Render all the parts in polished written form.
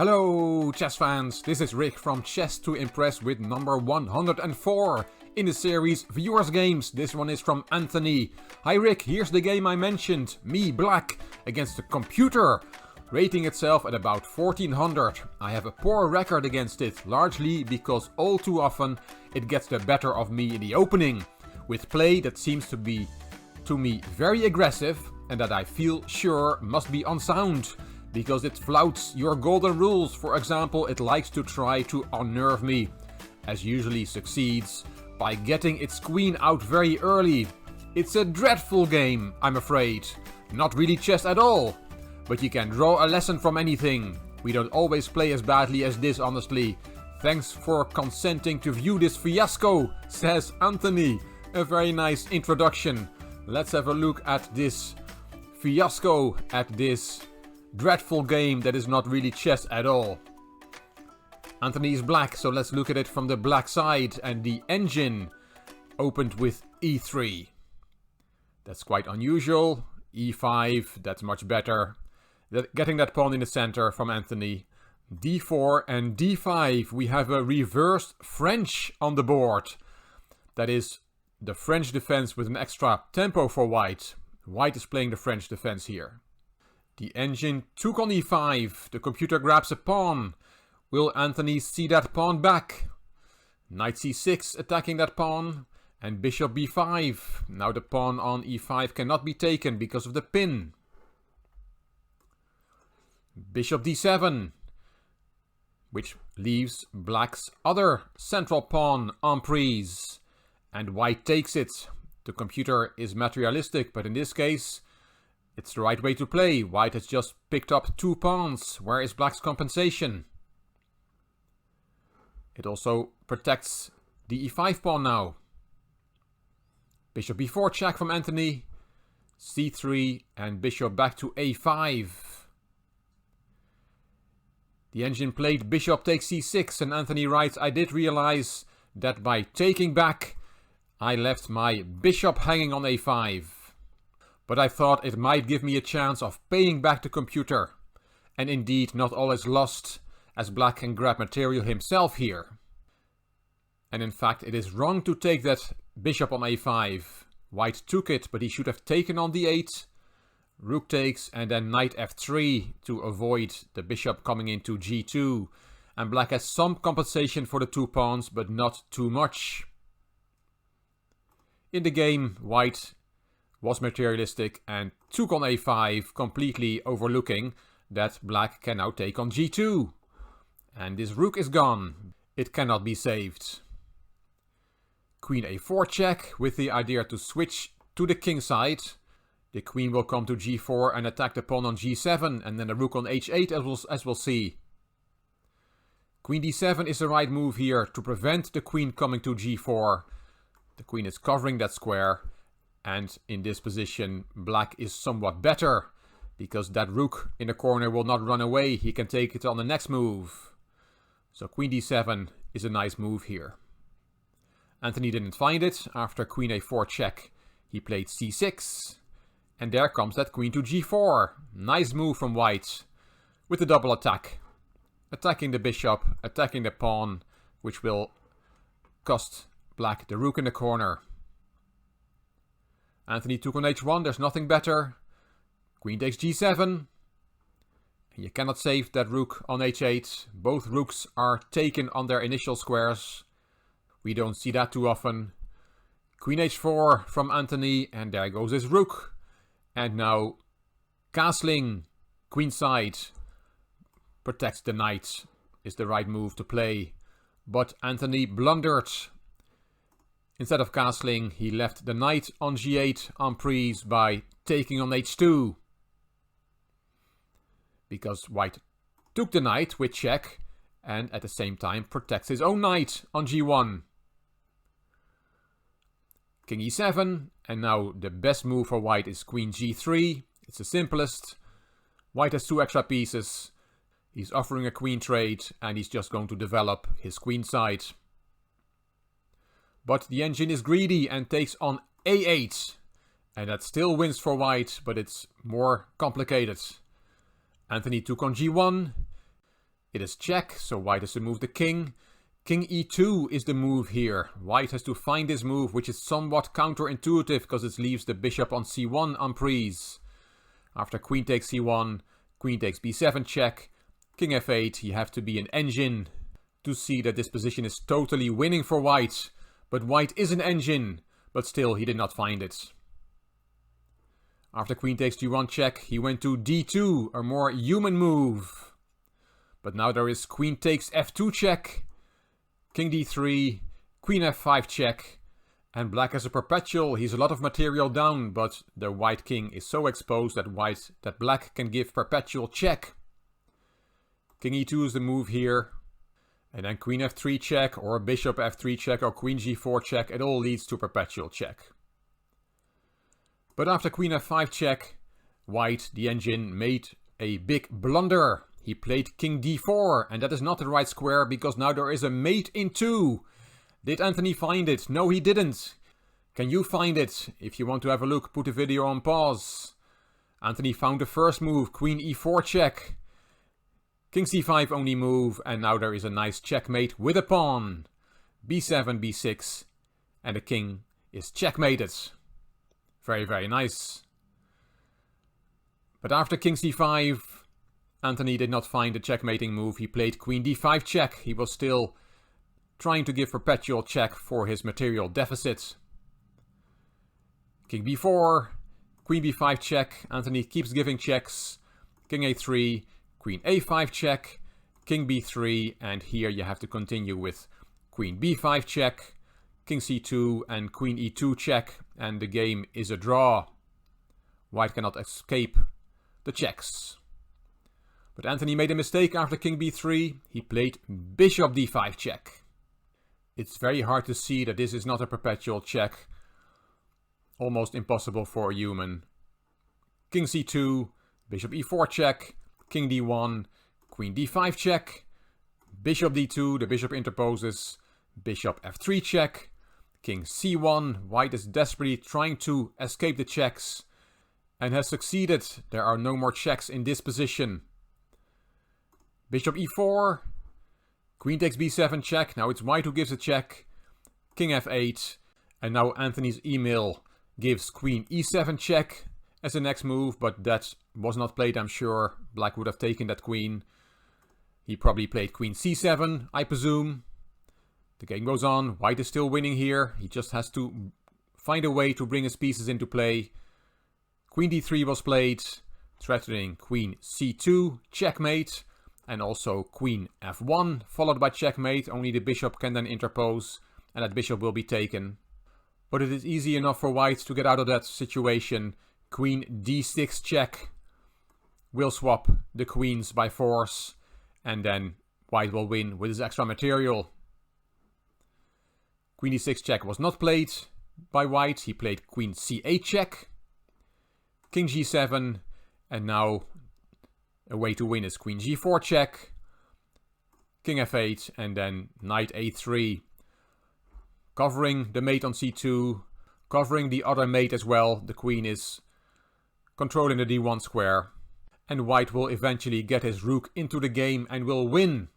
Hello chess fans, this is Rick from Chess to Impress with number 104 in the series Viewers Games. This one is from Anthony. Hi Rick, here's the game I mentioned, me black against the computer, rating itself at about 1400. I have a poor record against it, largely because all too often it gets the better of me in the opening, with play that seems to be to me very aggressive and that I feel sure must be unsound. Because it flouts your golden rules. For example, it likes to try to unnerve me, as usually succeeds, by getting its queen out very early. It's a dreadful game, I'm afraid. Not really chess at all. But you can draw a lesson from anything. We don't always play as badly as this, honestly. Thanks for consenting to view this fiasco, says Anthony. A very nice introduction. Let's have a look at this fiasco, at this dreadful game that is not really chess at all. Anthony is black, so let's look at it from the black side. And the engine opened with e3. That's quite unusual. e5, that's much better. Getting that pawn in the center from Anthony. d4 and d5. We have a reversed French on the board. That is the French defense with an extra tempo for white. White is playing the French defense here. The engine took on e5. The computer grabs a pawn. Will Anthony see that pawn back? Knight c6 attacking that pawn. And bishop b5. Now the pawn on e5 cannot be taken because of the pin. Bishop d7. Which leaves black's other central pawn en prise. And white takes it. The computer is materialistic, but in this case it's the right way to play. White has just picked up 2 pawns. Where is black's compensation? It also protects the e5 pawn now. Bishop b4 check from Anthony. c3 and bishop back to a5. The engine played bishop takes c6 and Anthony writes, I did realize that by taking back I left my bishop hanging on a5. But I thought it might give me a chance of paying back the computer. And indeed, not all is lost, as black can grab material himself here. And in fact, it is wrong to take that bishop on a5. White took it, but he should have taken on d8. Rook takes, and then knight f3 to avoid the bishop coming into g2. And black has some compensation for the 2 pawns, but not too much. In the game, white was materialistic and took on a5, completely overlooking that black can now take on g2. And this rook is gone. It cannot be saved. Queen a4 check with the idea to switch to the king side. The queen will come to g4 and attack the pawn on g7 and then the rook on h8 as we'll see. Queen d7 is the right move here to prevent the queen coming to g4. The queen is covering that square. And in this position, black is somewhat better, because that rook in the corner will not run away. He can take it on the next move. So queen d7 is a nice move here. Anthony didn't find it. After queen a4 check, he played c6. And there comes that queen to g4. Nice move from white, with a double attack. Attacking the bishop, attacking the pawn, which will cost black the rook in the corner. Anthony took on h1, there's nothing better. Queen takes g7. You cannot save that rook on h8. Both rooks are taken on their initial squares. We don't see that too often. Queen h4 from Anthony, and there goes his rook. And now castling queenside protects the knight is the right move to play. But Anthony blundered. Instead of castling, he left the knight on g8 en prise by taking on h2. Because white took the knight with check and at the same time protects his own knight on g1. King e7, and now the best move for white is queen g3. It's the simplest. White has 2 extra pieces. He's offering a queen trade and he's just going to develop his queen side. But the engine is greedy and takes on a8. And that still wins for white, but it's more complicated. Anthony took on g1. It is check, so white has to move the king. King e2 is the move here. White has to find this move, which is somewhat counterintuitive because it leaves the bishop on c1 unprise. After queen takes c1, queen takes b7 check. King f8, you have to be an engine to see that this position is totally winning for white. But white is an engine, but still he did not find it. After queen takes g1 check, he went to d2, a more human move. But now there is queen takes f2 check. King d3, queen f5 check, and black has a perpetual. He's a lot of material down, but the white king is so exposed that black can give perpetual check. King e2 is the move here, and then queen f3 check, or bishop f3 check, or queen g4 check. It all leads to perpetual check. But after queen f5 check, white, the engine, made a big blunder. He played king d4, and that is not the right square because now there is a mate in 2. Did Anthony find it? No, he didn't. Can you find it? If you want to have a look, put the video on pause. Anthony found the first move, queen e4 check. King c5 only move, and now there is a nice checkmate with a pawn. b7, b6, and the king is checkmated. Very, very nice. But after king c5, Anthony did not find the checkmating move. He played queen d5 check. He was still trying to give perpetual check for his material deficit. King b4, queen b5 check. Anthony keeps giving checks. King a3, queen a5 check, king b3, and here you have to continue with queen b5 check, king c2, and queen e2 check, and the game is a draw. White cannot escape the checks. But Anthony made a mistake after king b3. He played bishop d5 check. It's very hard to see that this is not a perpetual check. Almost impossible for a human. King c2, bishop e4 check, king d1, queen d5 check, bishop d2, the bishop interposes, bishop f3 check, king c1. White is desperately trying to escape the checks and has succeeded. There are no more checks in this position. Bishop e4, queen takes b7 check. Now it's white who gives a check. King f8, and now Anthony's email gives queen e7 check as the next move, but that was not played, I'm sure. Black would have taken that queen. He probably played queen c7, I presume. The game goes on. White is still winning here. He just has to find a way to bring his pieces into play. Queen d3 was played, threatening queen c2, checkmate. And also queen f1, followed by checkmate. Only the bishop can then interpose, and that bishop will be taken. But it is easy enough for white to get out of that situation. Queen d6 check will swap the queens by force, and then white will win with his extra material. Queen d6 check was not played by white. He played queen c8 check, king g7, and now a way to win is queen g4 check, king f8, and then knight a3. Covering the mate on c2, covering the other mate as well. The queen is controlling the d1 square. And white will eventually get his rook into the game and will win.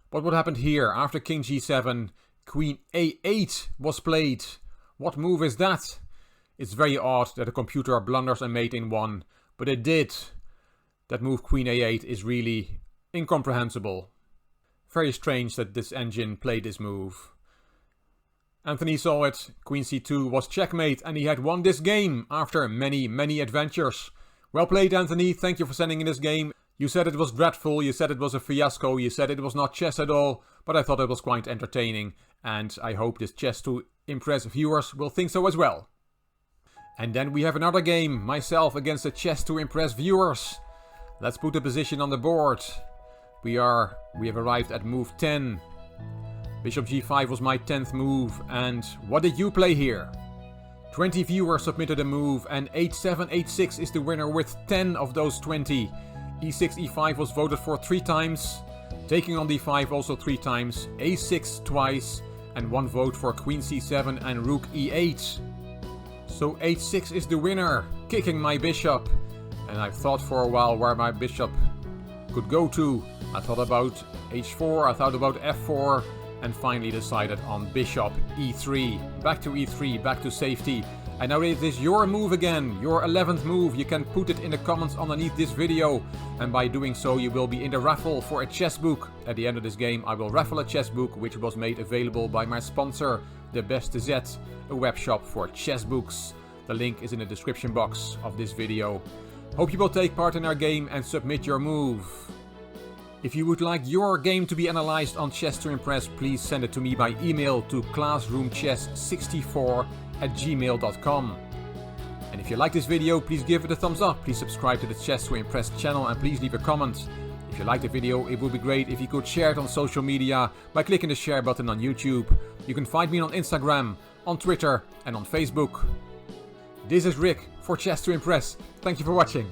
But what happened here? After king g7, queen a8 was played. What move is that? It's very odd that a computer blunders a mate in one, but it did. That move queen a8 is really incomprehensible. Very strange that this engine played this move. Anthony saw it. Queen c2 was checkmate, and he had won this game after many, many adventures. Well played, Anthony. Thank you for sending in this game. You said it was dreadful, you said it was a fiasco, you said it was not chess at all, but I thought it was quite entertaining, and I hope this chess to impress viewers will think so as well. And then we have another game, myself against the chess to impress viewers. Let's put the position on the board. We have arrived at move 10. Bishop g5 was my 10th move, and what did you play here? 20 viewers submitted a move, and h7, h6 is the winner with 10 of those 20. e6, e5 was voted for 3 times, taking on d5 also 3 times, a6 twice, and 1 vote for queen c7 and rook e8. So h6 is the winner, kicking my bishop. And I've thought for a while where my bishop could go to. I thought about h4, I thought about f4, and finally decided on bishop e3. Back to e3, back to safety. And now it is your move again, your 11th move. You can put it in the comments underneath this video. And by doing so, you will be in the raffle for a chess book. At the end of this game, I will raffle a chess book, which was made available by my sponsor, The Beste Zet, a web shop for chess books. The link is in the description box of this video. Hope you will take part in our game and submit your move. If you would like your game to be analyzed on Chess to Impress, please send it to me by email to classroomchess64@gmail.com. And if you like this video, please give it a thumbs up. Please subscribe to the Chess to Impress channel and please leave a comment. If you like the video, it would be great if you could share it on social media by clicking the share button on YouTube. You can find me on Instagram, on Twitter and on Facebook. This is Rick for Chess to Impress. Thank you for watching.